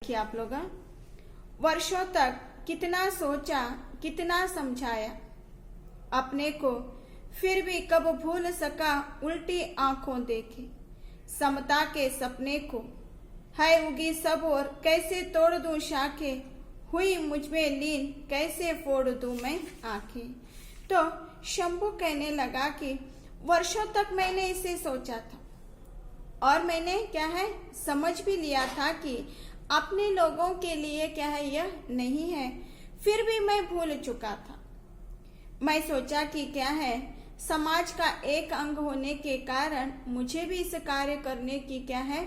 देखिए आप लोग, वर्षों तक कितना सोचा, कितना समझाया अपने को, फिर भी कब भूल सका उल्टी आंखों देखे समता के सपने को। है उगी सब और कैसे तोड़ दूं शाखें, हुई मुझ में लीन कैसे फोड़ दूं मैं आंखें। तो शंभू कहने लगा कि वर्षों तक मैंने इसे सोचा था और मैंने क्या है समझ भी लिया था कि अपने लोगों के लिए क्या है यह नहीं है, फिर भी मैं भूल चुका था। मैं सोचा कि क्या है समाज का एक अंग होने के कारण मुझे भी इस कार्य करने की क्या है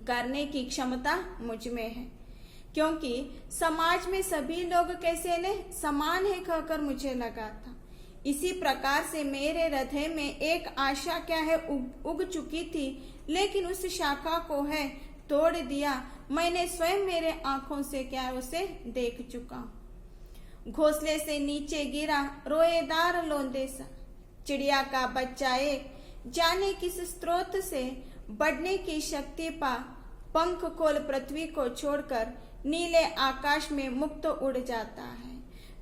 करने की क्षमता मुझ में है, क्योंकि समाज में सभी लोग कैसे ने समान है कहकर मुझे लगा था। इसी प्रकार से मेरे हृदय में एक आशा क्या है उग चुकी थी, लेकिन उस शाखा को है तोड़ दिया मैंने स्वयं, मेरे आंखों से क्या है उसे देख चुका। घोंसले से नीचे गिरा रोएदार लोंदे सा, चिड़िया का बच्चा एक जाने किस स्रोत से बढ़ने की शक्ति पा, पंख खोल पृथ्वी को छोड़कर नीले आकाश में मुक्त उड़ जाता है।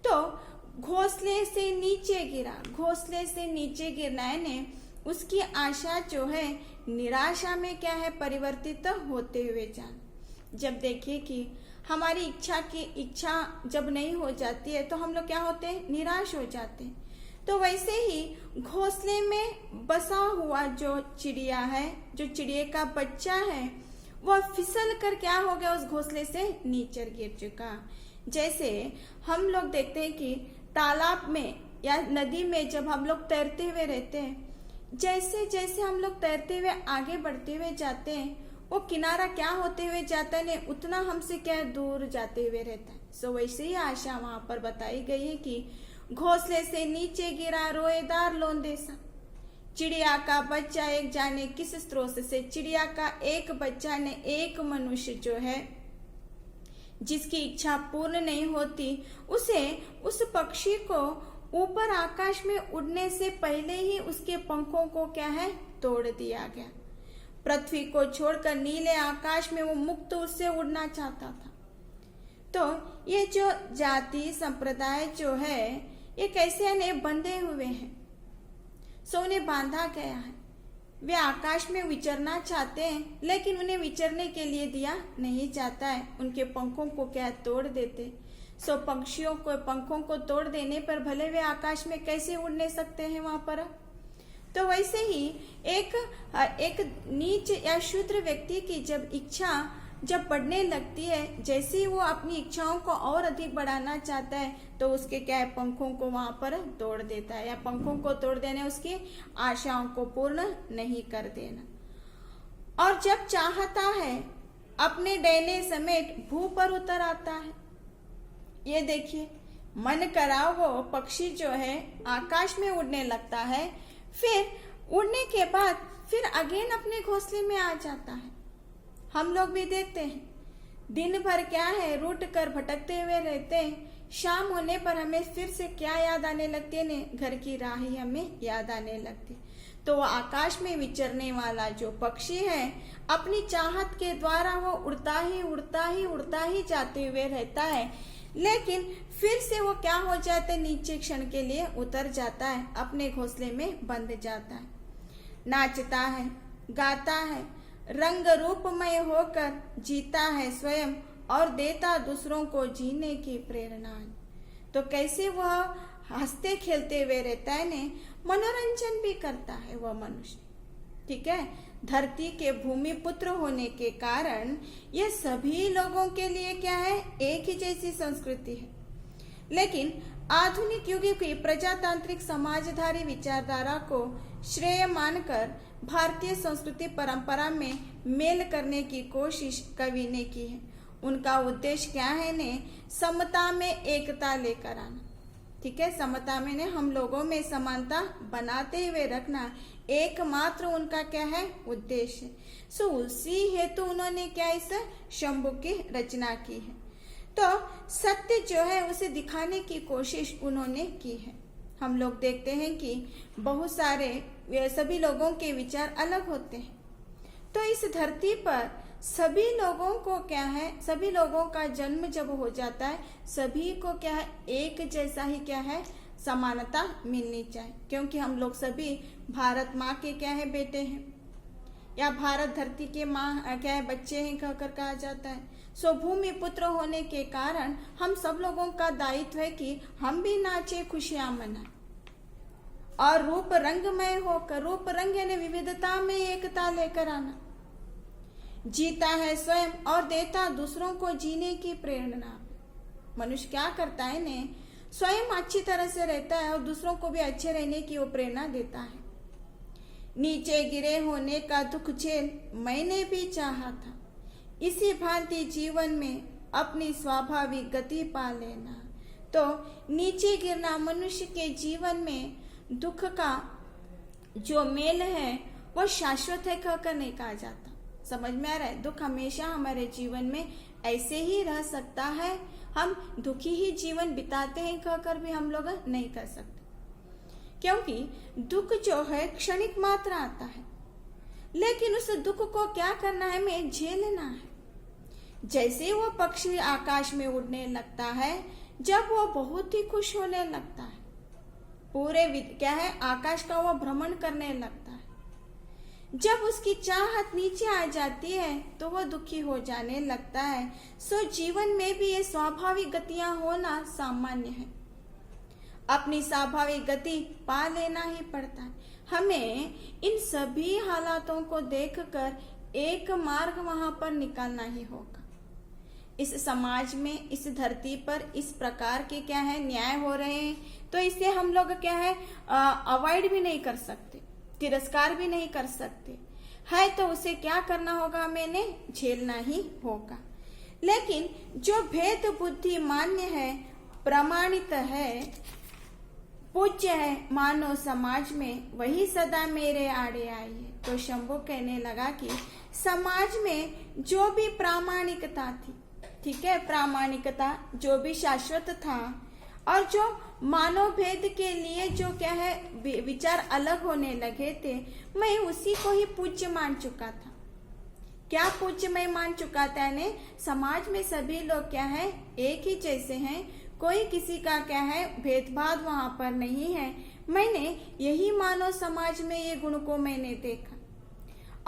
तो घोंसले से नीचे गिरा, घोंसले से नीचे गिरने ने उसकी आशा जो है निराशा में क्या है परिवर्तित होते हुए जान। जब देखिए कि हमारी इच्छा जब नहीं हो जाती है तो हम लोग क्या होते हैं, निराश हो जाते हैं। तो वैसे ही घोंसले में बसा हुआ जो चिड़िया है, जो चिड़िया का बच्चा है, वह फिसल कर क्या हो गया उस घोंसले से नीचे गिर चुका। जैसे हम लोग देखते हैं कि तालाब में या नदी में जब हम लोग तैरते हुए रहते हैं, जैसे जैसे हम लोग तैरते हुए आगे बढ़ते हुए जाते हैं, वो किनारा क्या होते हुए जाता है उतना हमसे क्या दूर जाते हुए रहता है। सो वैसे ही आशा वहां पर बताई गई है कि घोंसले से नीचे गिरा रोएदार लोंदे सा, चिड़िया का बच्चा एक जाने किस स्रोत से, चिड़िया का एक बच्चा ने एक मनुष्य जो है जिसकी इच्छा पूर्ण नहीं होती, उसे उस पक्षी को ऊपर आकाश में उड़ने से पहले ही उसके पंखों को क्या है तोड़ दिया गया। पृथ्वी को छोड़कर नीले आकाश में वो मुक्त उससे उड़ना चाहता था। तो ये जो जाति संप्रदाय जो है ये कैसे है बंधे हुए हैं, सो उन्हें बांधा गया है। वे आकाश में विचरना चाहते हैं, लेकिन उन्हें विचरने के लिए दिया नहीं जाता है, उनके पंखों को क्या तोड़ देते। सो पक्षियों को पंखों को तोड़ देने पर भले वे आकाश में कैसे उड़ नहीं सकते हैं वहां पर। तो वैसे ही एक नीच या शूद्र व्यक्ति की जब इच्छा जब बढ़ने लगती है, जैसे ही वो अपनी इच्छाओं को और अधिक बढ़ाना चाहता है तो उसके क्या है पंखों को वहां पर तोड़ देता है, या पंखों को तोड़ देने उसकी आशाओं को पूर्ण नहीं कर देना। और जब चाहता है अपने डैने समेत भू पर उतर आता है। ये देखिए मन करा वो पक्षी जो है आकाश में उड़ने लगता है, फिर उड़ने के बाद फिर अगेन अपने घोंसले में आ जाता है। हम लोग भी देखते हैं दिन भर क्या है रूट कर भटकते हुए रहते हैं, शाम होने पर हमें फिर से क्या याद आने लगती है ने घर की राह ही हमें याद आने लगती। तो वो आकाश में विचरने वाला जो पक्षी है अपनी चाहत के द्वारा वो उड़ता ही जाते हुए रहता है, लेकिन फिर से वो क्या हो जाता है नीचे क्षण के लिए उतर जाता है, अपने घोंसले में बंध जाता है। नाचता है, गाता है, रंग रूपमय होकर जीता है स्वयं और देता दूसरों को जीने की प्रेरणा। तो कैसे वह हंसते खेलते हुए रहता है ने मनोरंजन भी करता है वह मनुष्य, ठीक है। धरती के भूमि पुत्र होने के कारण यह सभी लोगों के लिए क्या है एक ही जैसी संस्कृति है, लेकिन आधुनिक युग की प्रजातांत्रिक समाजधारी विचारधारा को श्रेय मानकर भारतीय संस्कृति परंपरा में मेल करने की कोशिश कवि ने की है। उनका उद्देश्य क्या है ने समता में एकता लेकर आना, ठीक है। समता में ने हम लोगों में समानता बनाते हुए रखना एकमात्र उनका क्या है उद्देश्य। सो उसी हेतु उन्होंने क्या इस शंभू की रचना की है। तो सत्य जो है उसे दिखाने की कोशिश उन्होंने की है। हम लोग देखते हैं कि बहुत सारे सभी लोगों के विचार अलग होते हैं, तो इस धरती पर सभी लोगों को क्या है, सभी लोगों का जन्म जब हो जाता है, सभी को क्या है, एक जैसा ही क्या है, समानता मिलनी चाहिए। क्योंकि हम लोग सभी भारत माँ के क्या है, बेटे हैं, या भारत धरती के माँ क्या है, बच्चे हैं कहकर कहा जाता है। सो भूमि पुत्र होने के कारण हम सब लोगों का दायित्व है कि हम भी नाचे, खुशियां मनाएं और रूप रंगमय होकर, रूप रंग यानी विविधता में एकता लेकर आना। जीता है स्वयं और देता दूसरों को जीने की प्रेरणा। मनुष्य क्या करता है ने, स्वयं अच्छी तरह से रहता है और दूसरों को भी अच्छे रहने की वो प्रेरणा देता है। नीचे गिरे होने का दुख झेल मैंने भी चाहा था, इसी भांति जीवन में अपनी स्वाभाविक गति पा लेना। तो नीचे गिरना मनुष्य के जीवन में दुख का जो मेल है वो शाश्वत है कहकर नहीं कहा जाता। समझ में आ रहा है? दुख हमेशा हमारे जीवन में ऐसे ही रह सकता है, हम दुखी ही जीवन बिताते हैं कहकर भी हम लोग नहीं कर सकते। क्योंकि दुख जो है क्षणिक मात्र आता है, लेकिन उस दुख को क्या करना है, हमें झेलना है। जैसे वो पक्षी आकाश में उड़ने लगता है, जब वो बहुत ही खुश होने लगता है, पूरे क्या है, आकाश का वो भ्रमण करने लगता है। जब उसकी चाहत नीचे आ जाती है तो वह दुखी हो जाने लगता है। सो जीवन में भी ये स्वाभाविक गतियां होना सामान्य है। अपनी स्वाभाविक गति पा लेना ही पड़ता है। हमें इन सभी हालातों को देखकर एक मार्ग वहां पर निकालना ही होगा। इस समाज में, इस धरती पर इस प्रकार के क्या है न्याय हो रहे हैं, तो इसे हम लोग क्या है अवॉइड भी नहीं कर सकते, तिरस्कार भी नहीं कर सकते है। तो उसे क्या करना होगा, मैंने झेलना ही होगा। लेकिन जो भेद बुद्धि मान्य है, प्रमाणित है, पूज्य है मानव समाज में, वही सदा मेरे आड़े आई है। तो शंभु कहने लगा कि समाज में जो भी प्रामाणिकता थी, ठीक है, प्रामाणिकता जो भी शाश्वत था, और जो मानव भेद के लिए जो क्या है विचार अलग होने लगे थे, मैं उसी को ही पूज्य मान चुका था। क्या पूज्य मैं मान चुका था ने, समाज में सभी लोग क्या है एक ही जैसे हैं, कोई किसी का क्या है भेदभाव वहां पर नहीं है। मैंने यही मानव समाज में ये गुण को मैंने देखा,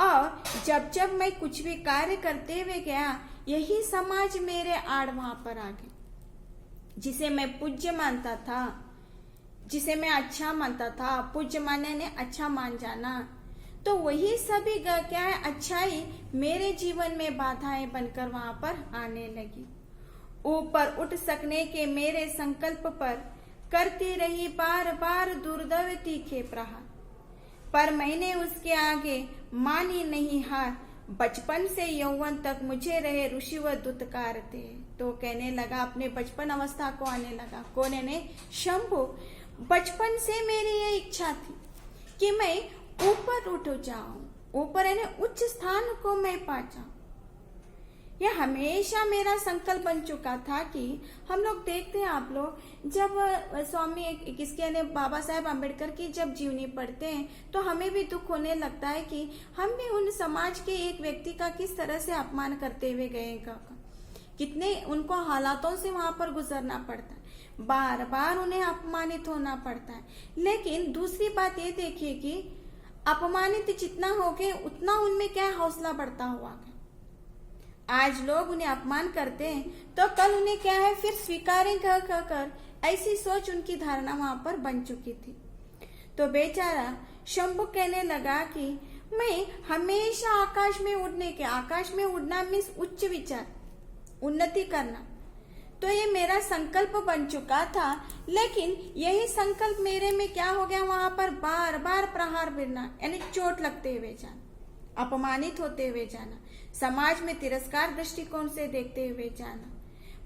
और जब जब मैं कुछ भी कार्य करते हुए गया, यही समाज मेरे आड़ वहां पर आ गई। जिसे मैं पूज्य मानता था, जिसे मैं अच्छा मानता था, पूज्य मानने ने अच्छा मान जाना, तो वही सभी क्या है अच्छाई मेरे जीवन में बाधाएं बनकर वहां पर आने लगी। ऊपर उठ सकने के मेरे संकल्प पर करती रही बार बार दुर्दैव तीखे प्रहार, पर मैंने उसके आगे मानी नहीं हार। बचपन से यौवन तक मुझे रहे ऋषि व दुत्कारते। तो कहने लगा, अपने बचपन अवस्था को आने लगा। कौन ने? शंभु। बचपन से मेरी ये इच्छा थी कि मैं ऊपर उठ जाऊं, ऊपर यानी उच्च स्थान को मैं पा जाऊं। यह हमेशा मेरा संकल्प बन चुका था कि हम लोग देखते हैं, आप लोग जब स्वामी किसके ने बाबा साहेब अम्बेडकर की जब जीवनी पढ़ते हैं, तो हमें भी दुख होने लगता है कि हम भी उन समाज के एक व्यक्ति का किस तरह से अपमान करते हुए गए, कितने उनको हालातों से वहां पर गुजरना पड़ता है, बार बार उन्हें अपमानित होना पड़ता है। लेकिन दूसरी बात ये देखिए कि अपमानित जितना हो गए, उतना उनमें क्या हौसला बढ़ता हुआ है। आज लोग उन्हें अपमान करते हैं, तो कल उन्हें क्या है फिर स्वीकारें कर ऐसी सोच उनकी धारणा वहां पर बन चुकी थी। तो बेचारा शंभु कहने लगा कि मैं हमेशा आकाश में उड़ना मीन्स उच्च विचार, उन्नति करना, तो ये मेरा संकल्प बन चुका था। लेकिन यही संकल्प मेरे में क्या हो गया, वहां पर बार बार प्रहार गिरना, यानी चोट लगते हुए जाना, अपमानित होते हुए जाना, समाज में तिरस्कार दृष्टिकोण से देखते हुए जाना।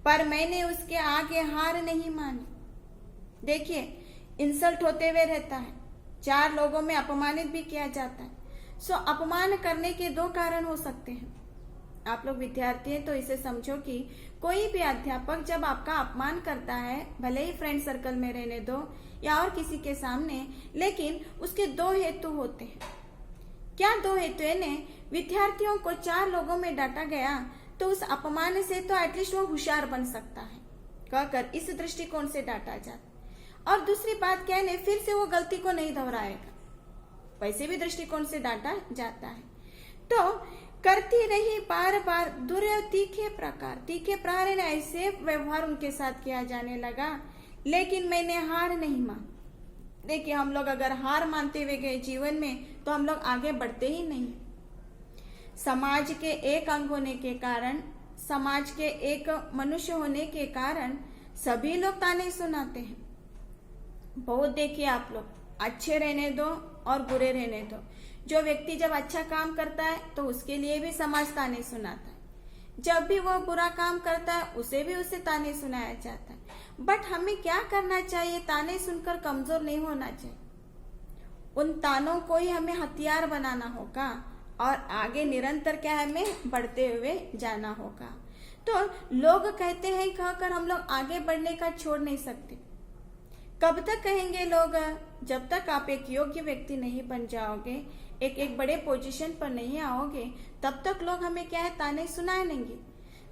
पर मैंने उसके आगे हार नहीं मानी। देखिए, इंसल्ट होते हुए रहता है, चार लोगों में अपमानित भी किया जाता है। सो अपमान करने के दो कारण हो सकते हैं। आप लोग विद्यार्थी हैं तो इसे समझो कि कोई भी अध्यापक जब आपका अपमान करता है, भले ही फ्रेंड सर्कल में रहने दो या और किसी के सामने, लेकिन उसके दो हेतु होते हैं। क्या दो हेतुएं ने विद्यार्थियों को 4 लोगों में डांटा गया तो उस अपमान से तो एटलीस्ट वो होशियार बन सकता है कहकर इस दृष्टिकोण से डांटा जाता। और दूसरी बात क्या है, फिर से वो गलती को नहीं दोहराएगा, वैसे भी दृष्टिकोण से डांटा जाता है। तो करती रही बार बार दुर तीखे प्रहार ऐसे व्यवहार उनके साथ किया जाने लगा, लेकिन मैंने हार नहीं मानी। देखिए, हम लोग अगर हार मानते हुए गए जीवन में तो हम लोग आगे बढ़ते ही नहीं। समाज के एक अंग होने के कारण, समाज के एक मनुष्य होने के कारण सभी लोग ताने सुनाते हैं। बहुत देखिए आप लोग, अच्छे रहने दो और बुरे रहने दो। जो व्यक्ति जब अच्छा काम करता है तो उसके लिए भी समाज ताने सुनाता है, जब भी वो बुरा काम करता है उसे ताने सुनाया जाता है। बट हमें क्या करना चाहिए, ताने सुनकर कमजोर नहीं होना चाहिए। उन तानों को ही हमें हथियार बनाना होगा और आगे निरंतर क्या है, हमें बढ़ते हुए जाना होगा। तो लोग कहते हैं कहकर हम लोग आगे बढ़ने का छोड़ नहीं सकते। कब तक कहेंगे लोग? जब तक आप एक योग्य व्यक्ति नहीं बन जाओगे, एक बड़े पोजीशन पर नहीं आओगे, तब तक लोग हमें क्या है, ताने सुनाएंगे।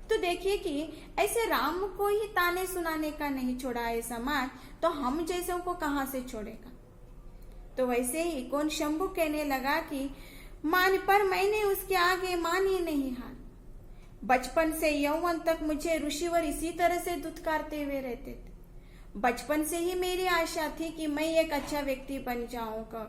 तो देखिए कि ऐसे राम को ही ताने सुनाने का नहीं छोड़ा है समाज, तो हम जैसों को कहां से छोड़ेगा। तो वैसे ही कौन शंभु कहने लगा कि मान पर मैंने उसके आगे मान ही नहीं हार। बचपन से यौवन तक मुझे ऋषिवर इसी तरह से दुत्कारते हुए रहते थे। बचपन से ही मेरी आशा थी कि मैं एक अच्छा व्यक्ति बन जाऊंगा,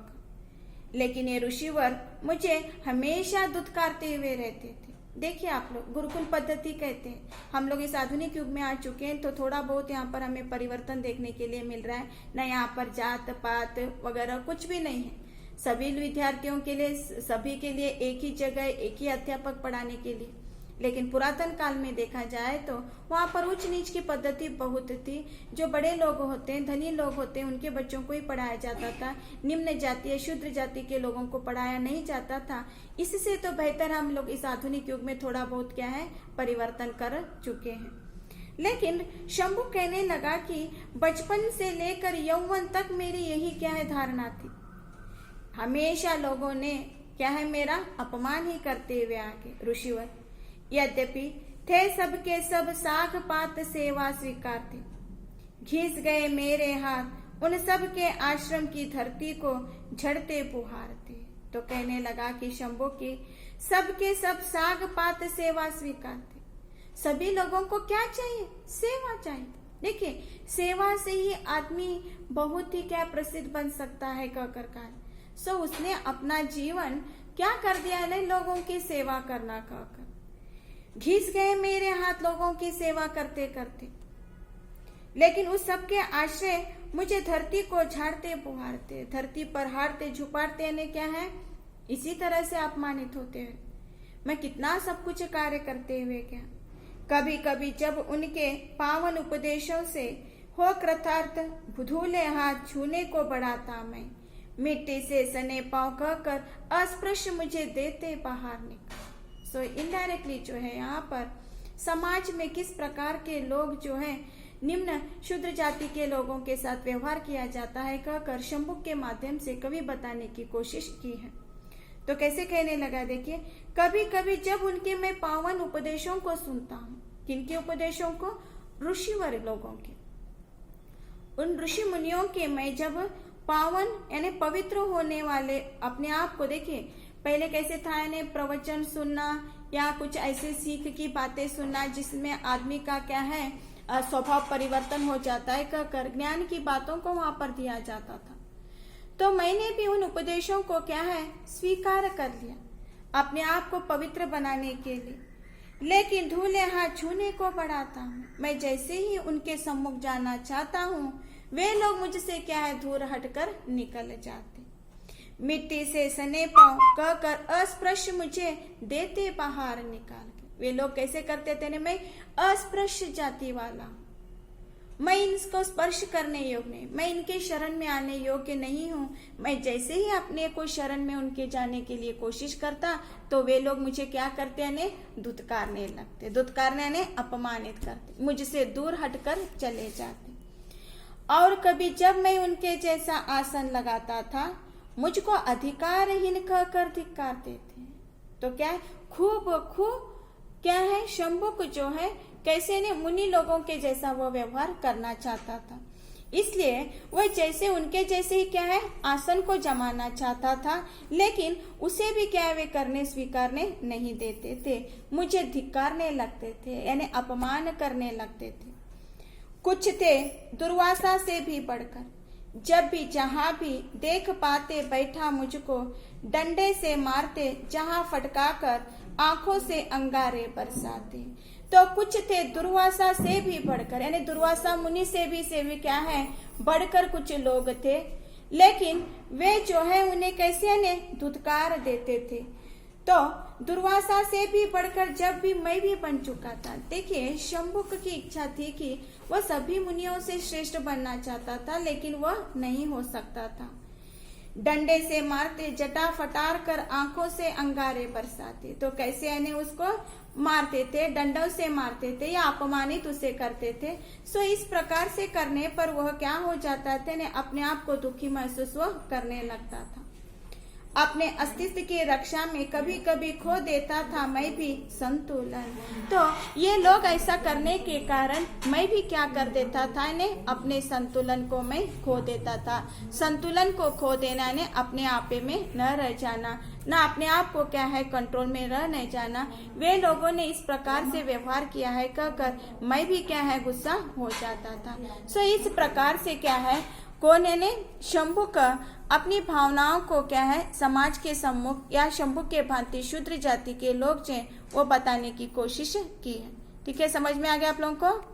लेकिन ये ऋषिवर मुझे हमेशा दुत्कारते हुए रहते थे। देखिए आप लोग, गुरुकुल पद्धति कहते हैं। हम लोग इस आधुनिक युग में आ चुके हैं, तो थोड़ा बहुत यहाँ पर हमें परिवर्तन देखने के लिए मिल रहा है। न यहाँ पर जात पात वगैरह कुछ भी नहीं है। सभी विद्यार्थियों के लिए, सभी के लिए एक ही जगह, एक ही अध्यापक पढ़ाने के लिए। लेकिन पुरातन काल में देखा जाए तो वहां पर उच्च नीच की पद्धति बहुत थी। जो बड़े लोग होते हैं, धनी लोग होते हैं, उनके बच्चों को ही पढ़ाया जाता था। निम्न जाति या शूद्र जाति के लोगों को पढ़ाया नहीं जाता था। इससे तो बेहतर हम लोग इस आधुनिक युग में थोड़ा बहुत क्या है, परिवर्तन कर चुके हैं। लेकिन शंभु कहने लगा कि बचपन से लेकर यौवन तक मेरी यही क्या है, धारणा थी। हमेशा लोगों ने क्या है, मेरा अपमान ही करते हुए आगे ऋषिवर। यद्यपि थे सबके सब साख पात सेवा स्वीकारते, घिस गए मेरे हाथ उन सब के आश्रम की धरती को झड़ते पुहारते। तो कहने लगा कि शंभु की सबके सब साग पात सेवा स्वीकारते। सभी लोगों को क्या चाहिए, सेवा चाहिए। देखिए, सेवा से ही आदमी बहुत ही क्या प्रसिद्ध बन सकता है कहकर कहा। सो उसने अपना जीवन क्या कर दिया है, लोगों की सेवा करना कहकर। घिस गए मेरे हाथ लोगों की सेवा करते करते, लेकिन उस सबके आश्रय मुझे धरती को झाड़ते पुहारते, धरती पर हारते झुपाड़ते ने क्या है, इसी तरह से अपमानित होते हुए मैं कितना सब कुछ कार्य करते हुए क्या। कभी कभी जब उनके पावन उपदेशों से हो कृतार्थ, धूले हाथ छूने को बढ़ाता मैं, मिट्टी से सने पांव कहकर अस्पृश मुझे देते बाहर निकल। सो इनडायरेक्टली जो है यहाँ पर समाज में किस प्रकार के लोग जो है, निम्न शूद्र जाति के लोगों के साथ व्यवहार किया जाता है कहकर शंभु के माध्यम से कवि बताने की कोशिश की है। तो कैसे कहने लगा, देखिए, कभी कभी जब उनके मैं पावन उपदेशों को सुनता हूँ। किनके उपदेशों को? ऋषिवर लोगों के। उन ऋषि मुनियों के मैं जब पावन यानी पवित्र होने वाले अपने आप को, देखिए पहले कैसे था, यानी प्रवचन सुनना या कुछ ऐसे सीख की बातें सुनना जिसमें आदमी का क्या है, स्वभाव परिवर्तन हो जाता है कहकर ज्ञान की बातों को वहां पर दिया जाता था। तो मैंने भी उन उपदेशों को क्या है, स्वीकार कर लिया अपने आप को पवित्र बनाने के लिए। लेकिन धूले हाथ छूने को बढ़ाता हूँ। मैं जैसे ही उनके सम्मुख जाना चाहता हूँ, वे लोग मुझसे क्या है, दूर हटकर निकल जाते। मिट्टी से सने पांव कहकर अस्पृश मुझे देते बाहर निकाल के। वे लोग कैसे करते थे, मैं अस्पृश जाति वाला, मैं इनको स्पर्श करने योग्य नहीं, मैं इनके शरण में आने योग्य नहीं हूँ। मैं जैसे ही अपने को शरण में उनके जाने के लिए कोशिश करता, तो वे लोग मुझे क्या करते हैं, दुत्कारने लगते। दुत्कारने यानी अपमानित करते, मुझसे दूर हटकर चले जाते। और कभी जब मैं उनके जैसा आसन लगाता था, मुझको अधिकारहीन कहकर धिक्कारते थे। तो क्या है, खूब क्या है, शंभुक जो है कैसे ने मुनि लोगों के जैसा वो व्यवहार करना चाहता था। इसलिए वह जैसे उनके जैसे ही क्या है, आसन को जमाना चाहता था, लेकिन उसे भी क्या है वे करने स्वीकारने नहीं देते थे, मुझे धिक्कारने लगते थे, यानी अपमान करने लगते थे। कुछ थे दुर्वासा से भी बढ़कर, जब भी जहां भी देख पाते बैठा मुझको डंडे से मारते, जहां फटकाकर आंखों से अंगारे बरसाते। तो कुछ थे दुर्वासा से भी बढ़कर, यानी दुर्वासा मुनि से भी क्या है, बढ़कर कुछ लोग थे, लेकिन वे जो है उन्हें कैसे ने धुतकार देते थे। तो दुर्वासा से भी बढ़कर जब भी मैं भी बन चुका था। देखिए, शंभुक की इच्छा थी कि वह सभी मुनियों से श्रेष्ठ बनना चाहता था, लेकिन वह नहीं हो सकता था। डंडे से मारते, जटा फटार कर आंखों से अंगारे बरसाते। तो कैसे यानी उसको मारते थे, डंडों से मारते थे या अपमानित उसे करते थे। सो इस प्रकार से करने पर वह क्या हो जाता था, ने अपने आप को दुखी महसूस वह करने लगता था। अपने अस्तित्व की रक्षा में कभी कभी खो देता था मैं भी संतुलन। तो ये लोग ऐसा करने के कारण मैं भी क्या कर देता था, ने अपने संतुलन को मैं खो देता था। संतुलन को खो देना ने अपने आप में न रह जाना, ना अपने आप को क्या है कंट्रोल में रह नहीं जाना। वे लोगों ने इस प्रकार से व्यवहार किया है कहकर मैं भी क्या है गुस्सा हो जाता था। सो इस प्रकार से क्या है, कौन है ने, शंभुक अपनी भावनाओं को क्या है समाज के सम्मुख या शंभुक के भांति शूद्र जाति के लोग जो वो बताने की कोशिश की है। ठीक है, समझ में आ गया आप लोगों को।